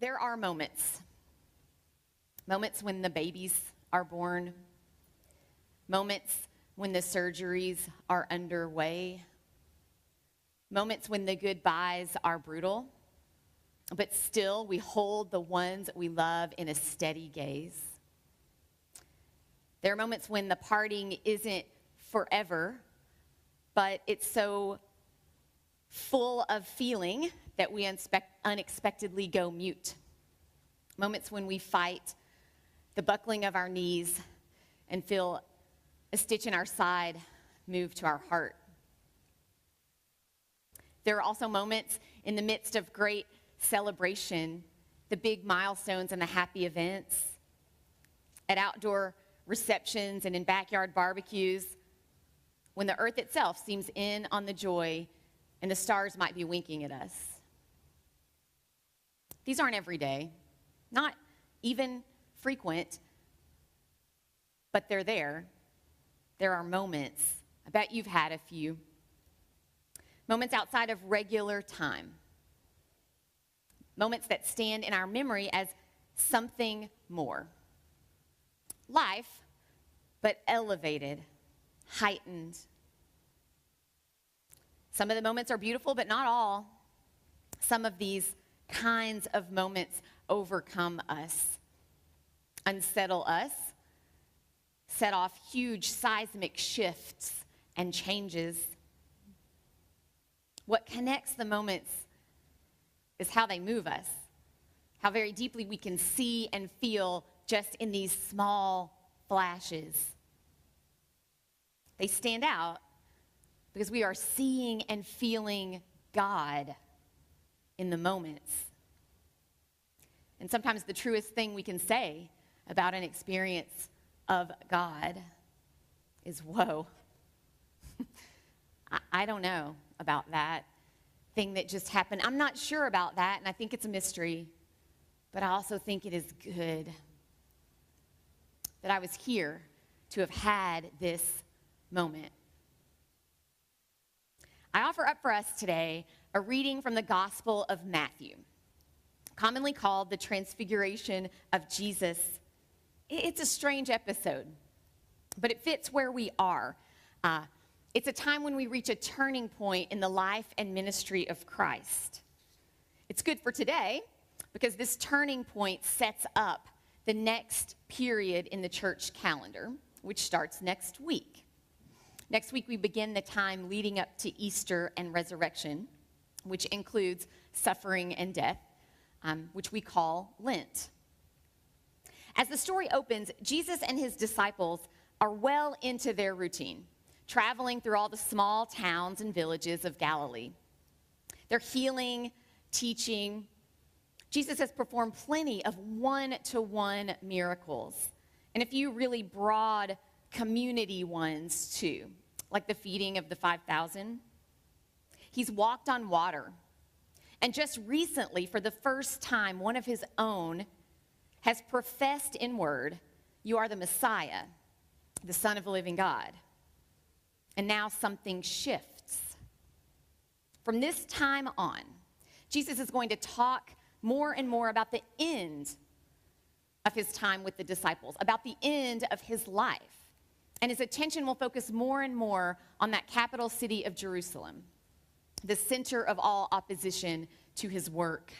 There are moments when the babies are born, moments when the surgeries are underway, moments when the goodbyes are brutal, but still we hold the ones that we love in a steady gaze. There are moments when the parting isn't forever, but it's so full of feeling that we unexpectedly go mute. Moments when we fight the buckling of our knees and feel a stitch in our side move to our heart. There are also moments in the midst of great celebration, the big milestones and the happy events, at outdoor receptions and in backyard barbecues, when the earth itself seems in on the joy and the stars might be winking at us. These aren't every day, not even frequent, but they're there. There are moments. I bet you've had a few. Moments outside of regular time. Moments that stand in our memory as something more. Life, but elevated, heightened. Some of the moments are beautiful, but not all. Some of these kinds of moments overcome us, unsettle us, set off huge seismic shifts and changes. What connects the moments is how they move us, how very deeply we can see and feel just in these small flashes. They stand out because we are seeing and feeling God in the moments. And sometimes the truest thing we can say about an experience of God is, whoa, I don't know about that thing that just happened. I'm not sure about that, and I think it's a mystery, but I also think it is good that I was here to have had this moment. I offer up for us today a reading from the Gospel of Matthew, commonly called the Transfiguration of Jesus. It's a strange episode, but it fits where we are. It's a time when we reach a turning point in the life and ministry of Christ. It's good for today because this turning point sets up the next period in the church calendar, which starts next week. Next week, we begin the time leading up to Easter and resurrection, which includes suffering and death, which we call Lent. As the story opens, Jesus and his disciples are well into their routine, traveling through all the small towns and villages of Galilee. They're healing, teaching. Jesus has performed plenty of one-to-one miracles, and a few really broad community ones too, like the feeding of the 5,000. He's walked on water. And just recently, for the first time, one of his own has professed in word, "You are the Messiah, the Son of the living God." And now something shifts. From this time on, Jesus is going to talk more and more about the end of his time with the disciples, about the end of his life. And his attention will focus more and more on that capital city of Jerusalem, the center of all opposition to his work.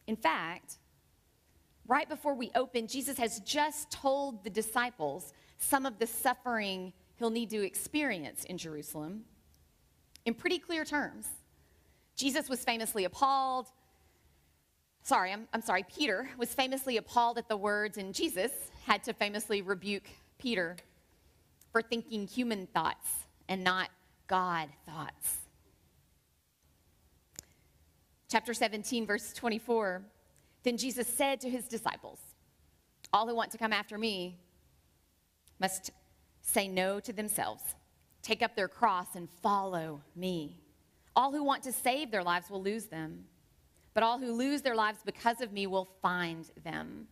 In fact, right before we open, Jesus has just told the disciples some of the suffering he'll need to experience in Jerusalem in pretty clear terms. Jesus was famously appalled. Peter was famously appalled at the words, and Jesus had to famously rebuke Peter for thinking human thoughts and not God thoughts. Chapter 17, verse 24, then Jesus said to his disciples, "All who want to come after me must say no to themselves, take up their cross and follow me. All who want to save their lives will lose them, but all who lose their lives because of me will find them.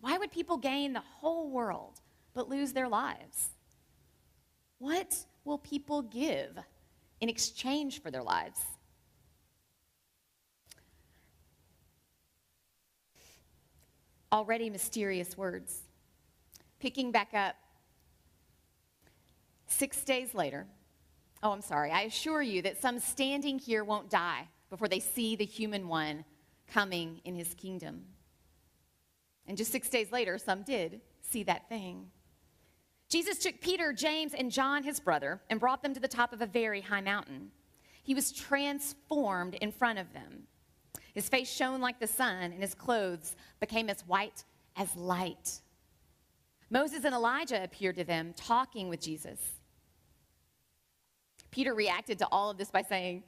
Why would people gain the whole world but lose their lives? What will people give in exchange for their lives?" already mysterious words. Picking back up, 6 days later, I assure you that some standing here won't die before they see the human one coming in his kingdom. And just 6 days later, some did see that thing. Jesus took Peter, James, and John, his brother, and brought them to the top of a very high mountain. He was transformed in front of them. His face shone like the sun, and his clothes became as white as light. Moses and Elijah appeared to them, talking with Jesus. Peter reacted to all of this by saying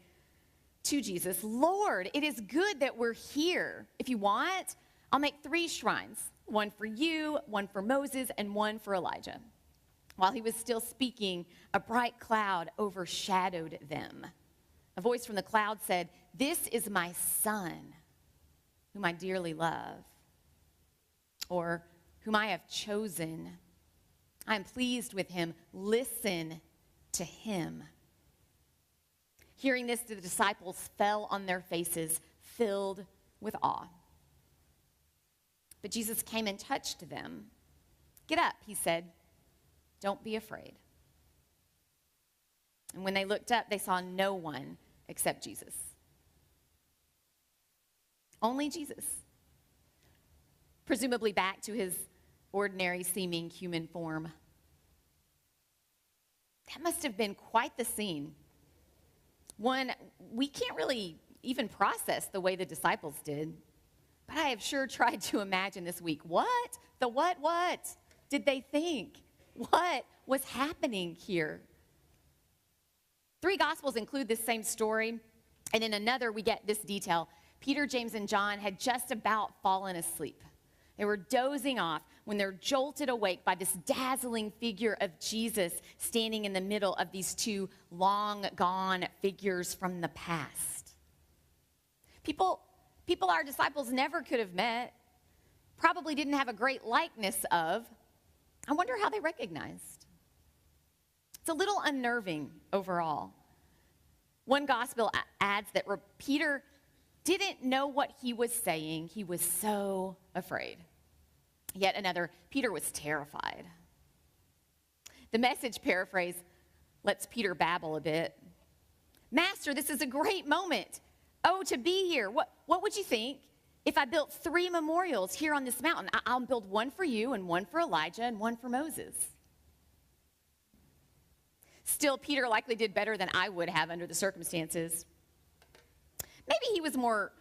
to Jesus, "Lord, it is good that we're here. If you want, I'll make 3 shrines, one for you, one for Moses, and one for Elijah." While he was still speaking, a bright cloud overshadowed them. A voice from the cloud said, "This is my son, whom I dearly love," or "whom I have chosen. I am pleased with him. Listen to him." Hearing this, the disciples fell on their faces, filled with awe. But Jesus came and touched them. "Get up," he said. "Don't be afraid." And when they looked up, they saw no one except Jesus. Only Jesus. Presumably back to his ordinary-seeming human form. That must have been quite the scene. One, we can't really even process the way the disciples did. But I have sure tried to imagine this week. What did they think? What was happening here? 3 Gospels include this same story, and in another we get this detail. Peter, James, and John had just about fallen asleep. They were dozing off when they're jolted awake by this dazzling figure of Jesus standing in the middle of these 2 long-gone figures from the past. People our disciples never could have met, probably didn't have a great likeness of. I wonder how they recognized. It's a little unnerving overall. One gospel adds that Peter didn't know what he was saying. He was so afraid. Yet another, Peter was terrified. The Message paraphrase lets Peter babble a bit. "Master, this is a great moment. Oh, to be here. What would you think if I built 3 memorials here on this mountain? I'll build one for you and one for Elijah and one for Moses." Still, Peter likely did better than I would have under the circumstances. Maybe he was more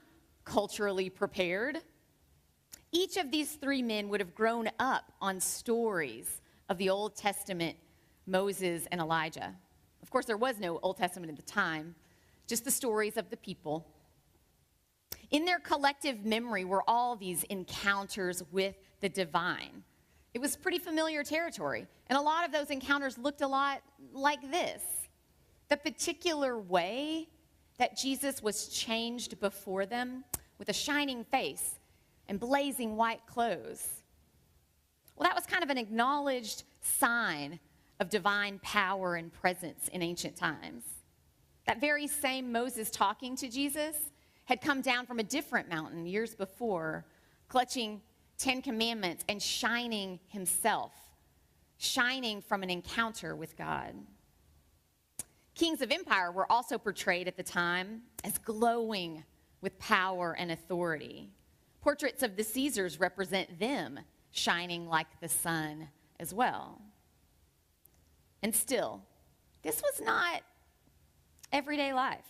culturally prepared. Each of these 3 men would have grown up on stories of the Old Testament, Moses and Elijah. Of course, there was no Old Testament at the time, just the stories of the people. In their collective memory were all these encounters with the divine. It was pretty familiar territory, and a lot of those encounters looked a lot like this. The particular way that Jesus was changed before them with a shining face and blazing white clothes. Well, that was kind of an acknowledged sign of divine power and presence in ancient times. That very same Moses talking to Jesus had come down from a different mountain years before, clutching 10 commandments and shining himself, shining from an encounter with God. Kings of empire were also portrayed at the time as glowing with power and authority. Portraits of the Caesars represent them shining like the sun as well. And still, this was not everyday life.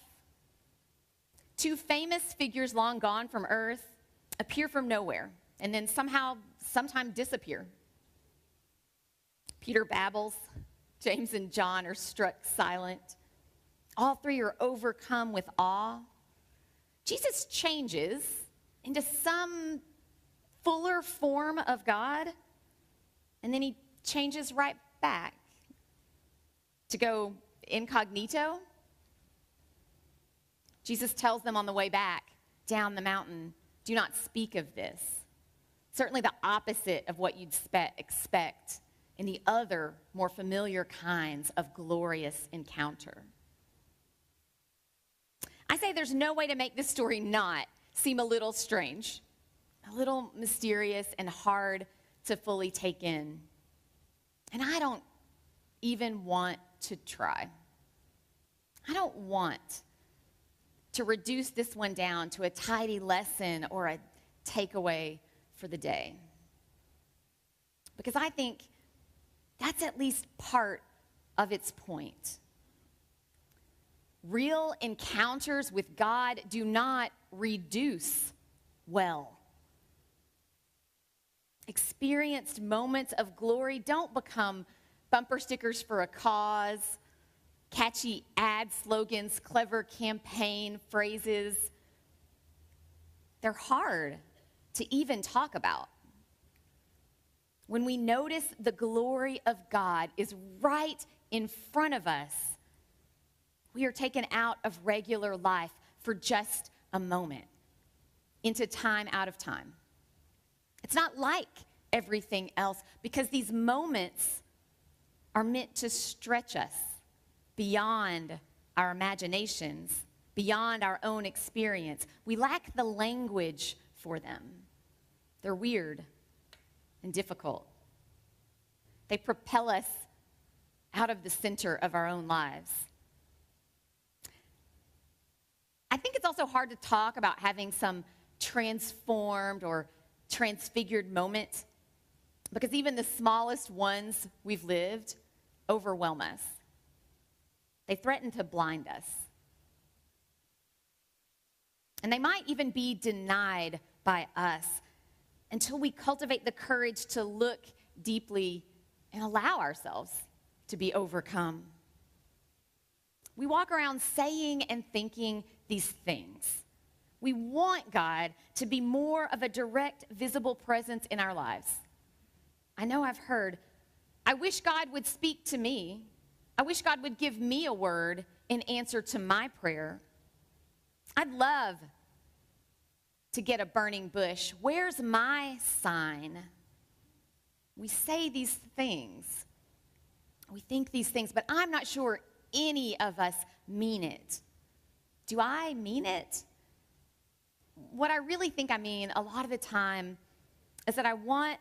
2 famous figures long gone from earth appear from nowhere and then sometime disappear. Peter babbles. James and John are struck silent. All 3 are overcome with awe. Jesus changes into some fuller form of God, and then he changes right back to go incognito. Jesus tells them on the way back down the mountain, "Do not speak of this." Certainly the opposite of what you'd expect in the other, more familiar kinds of glorious encounter. I say there's no way to make this story not seem a little strange. a little mysterious and hard to fully take in. And I don't even want to try. I don't want to reduce this one down to a tidy lesson or a takeaway for the day. Because I think that's at least part of its point. Real encounters with God do not reduce well. Experienced moments of glory don't become bumper stickers for a cause, catchy ad slogans, clever campaign phrases. They're hard to even talk about. When we notice the glory of God is right in front of us, we are taken out of regular life for just a moment, into time out of time. It's not like everything else because these moments are meant to stretch us beyond our imaginations, beyond our own experience. We lack the language for them. They're weird and difficult. They propel us out of the center of our own lives. I think it's also hard to talk about having some transformed or transfigured moment because even the smallest ones we've lived overwhelm us. They threaten to blind us. And they might even be denied by us until we cultivate the courage to look deeply and allow ourselves to be overcome. We walk around saying and thinking these things. We want God to be more of a direct, visible presence in our lives. I know I've heard, I wish God would speak to me. I wish God would give me a word in answer to my prayer. I'd love to get a burning bush. Where's my sign? We say these things. We think these things, but I'm not sure any of us mean it. Do I mean it? What I really think I mean a lot of the time is that I want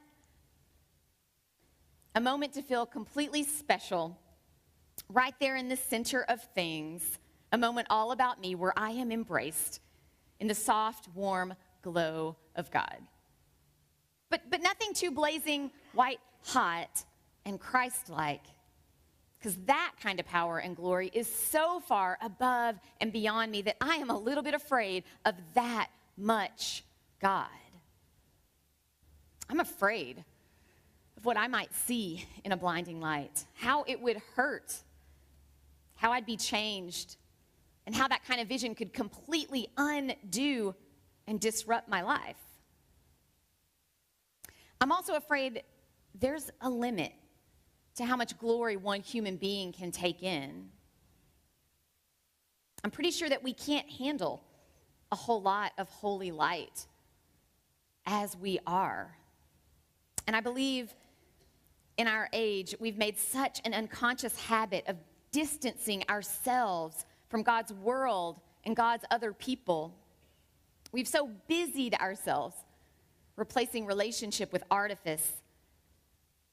a moment to feel completely special right there in the center of things, a moment all about me where I am embraced in the soft, warm glow of God. But nothing too blazing, white hot, and Christ-like, because that kind of power and glory is so far above and beyond me that I am a little bit afraid of that much God. I'm afraid of what I might see in a blinding light, how it would hurt, how I'd be changed, and how that kind of vision could completely undo and disrupt my life. I'm also afraid there's a limit to how much glory one human being can take in. I'm pretty sure that we can't handle a whole lot of holy light as we are. And I believe in our age, we've made such an unconscious habit of distancing ourselves from God's world and God's other people. We've so busied ourselves replacing relationship with artifice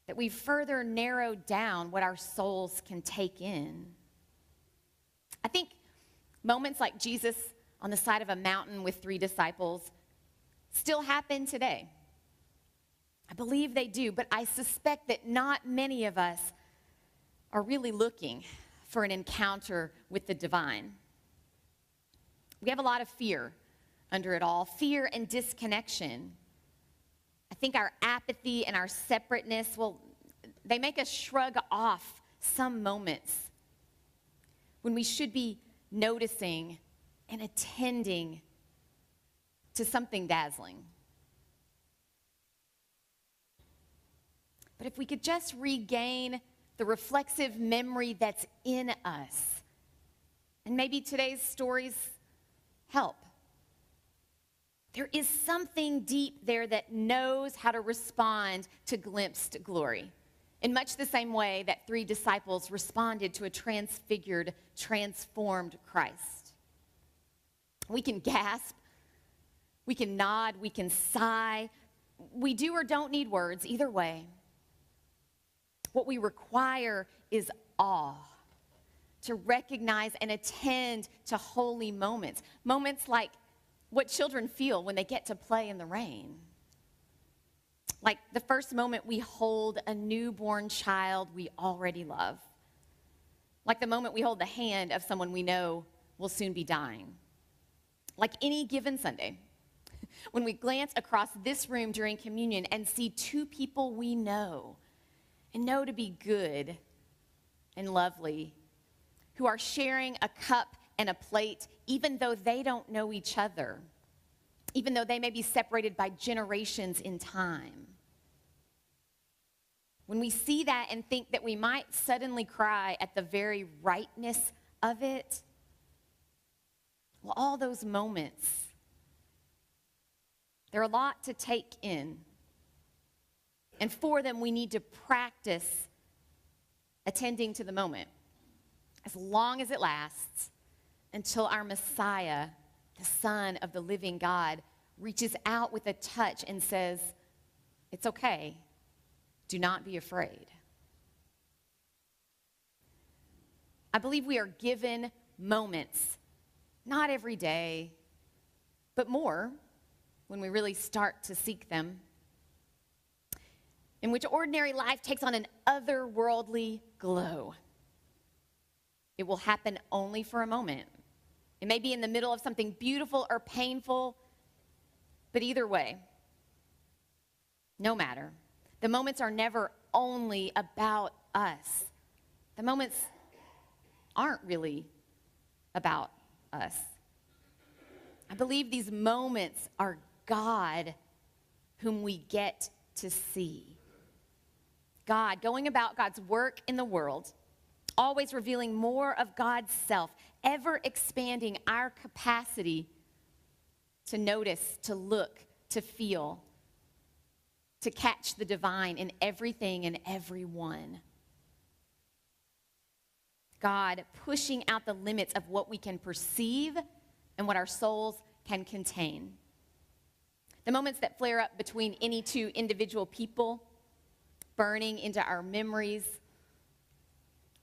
that we've further narrowed down what our souls can take in. I think moments like Jesus on the side of a mountain with 3 disciples still happen today. I believe they do, but I suspect that not many of us are really looking for an encounter with the divine. We have a lot of fear under it all, fear and disconnection. I think our apathy and our separateness, well, they make us shrug off some moments when we should be noticing and attending to something dazzling. But if we could just regain the reflexive memory that's in us, and maybe today's stories help. There is something deep there that knows how to respond to glimpsed glory, in much the same way that 3 disciples responded to a transfigured, transformed Christ. We can gasp We can nod, we can sigh. We do or don't need words, either way. What we require is awe, to recognize and attend to holy moments. Moments like what children feel when they get to play in the rain. Like the first moment we hold a newborn child we already love. Like the moment we hold the hand of someone we know will soon be dying. Like any given Sunday, when we glance across this room during communion and see two people we know and know to be good and lovely, who are sharing a cup and a plate, even though they don't know each other, even though they may be separated by generations in time. When we see that and think that we might suddenly cry at the very rightness of it, well, all those moments, they're a lot to take in. And for them, we need to practice attending to the moment as long as it lasts until our Messiah, the Son of the living God, reaches out with a touch and says, "It's okay. Do not be afraid." I believe we are given moments, not every day, but more when we really start to seek them, in which ordinary life takes on an otherworldly glow. It will happen only for a moment. It may be in the middle of something beautiful or painful, but either way, no matter. The moments are never only about us. The moments aren't really about us. I believe these moments are God whom we get to see. God going about God's work in the world, always revealing more of God's self, ever expanding our capacity to notice, to look, to feel, to catch the divine in everything and everyone. God pushing out the limits of what we can perceive and what our souls can contain. The moments that flare up between any two individual people, burning into our memories,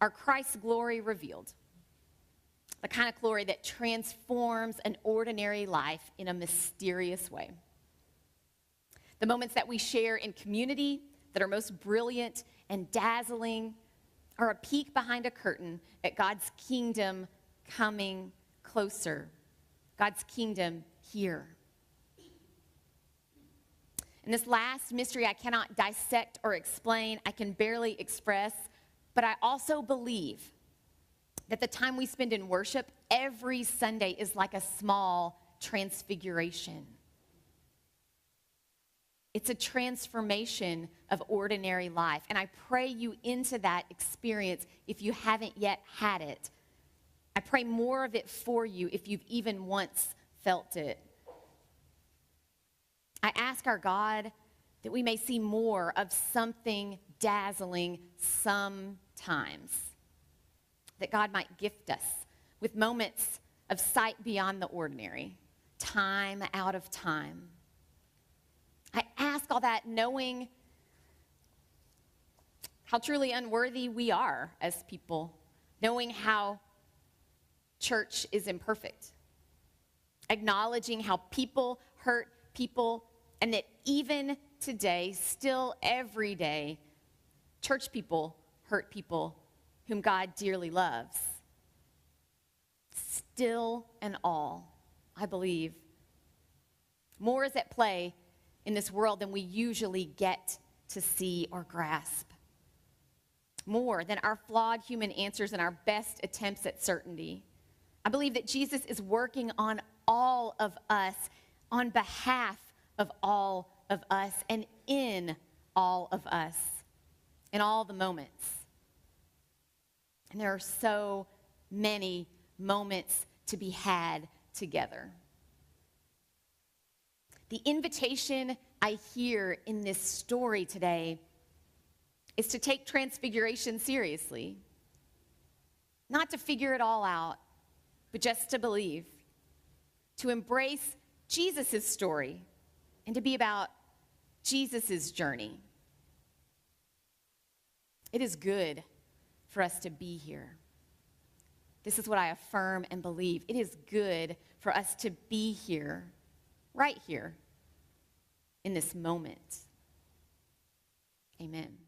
are Christ's glory revealed. The kind of glory that transforms an ordinary life in a mysterious way. The moments that we share in community that are most brilliant and dazzling are a peek behind a curtain at God's kingdom coming closer. God's kingdom here. And this last mystery I cannot dissect or explain, I can barely express, but I also believe that the time we spend in worship every Sunday is like a small transfiguration. It's a transformation of ordinary life, and I pray you into that experience if you haven't yet had it. I pray more of it for you if you've even once felt it. I ask our God that we may see more of something dazzling sometimes, that God might gift us with moments of sight beyond the ordinary, time out of time. I ask all that knowing how truly unworthy we are as people, knowing how church is imperfect, acknowledging how people hurt people, and that even today, still every day, church people hurt people whom God dearly loves. Still and all, I believe, more is at play in this world than we usually get to see or grasp. More than our flawed human answers and our best attempts at certainty. I believe that Jesus is working on all of us, on behalf of all of us, and in all of us, in all the moments. And there are so many moments to be had together. The invitation I hear in this story today is to take Transfiguration seriously. Not to figure it all out, but just to believe. To embrace Jesus' story and to be about Jesus' journey. It is good for us to be here. This is what I affirm and believe. It is good for us to be here, right here, in this moment. Amen.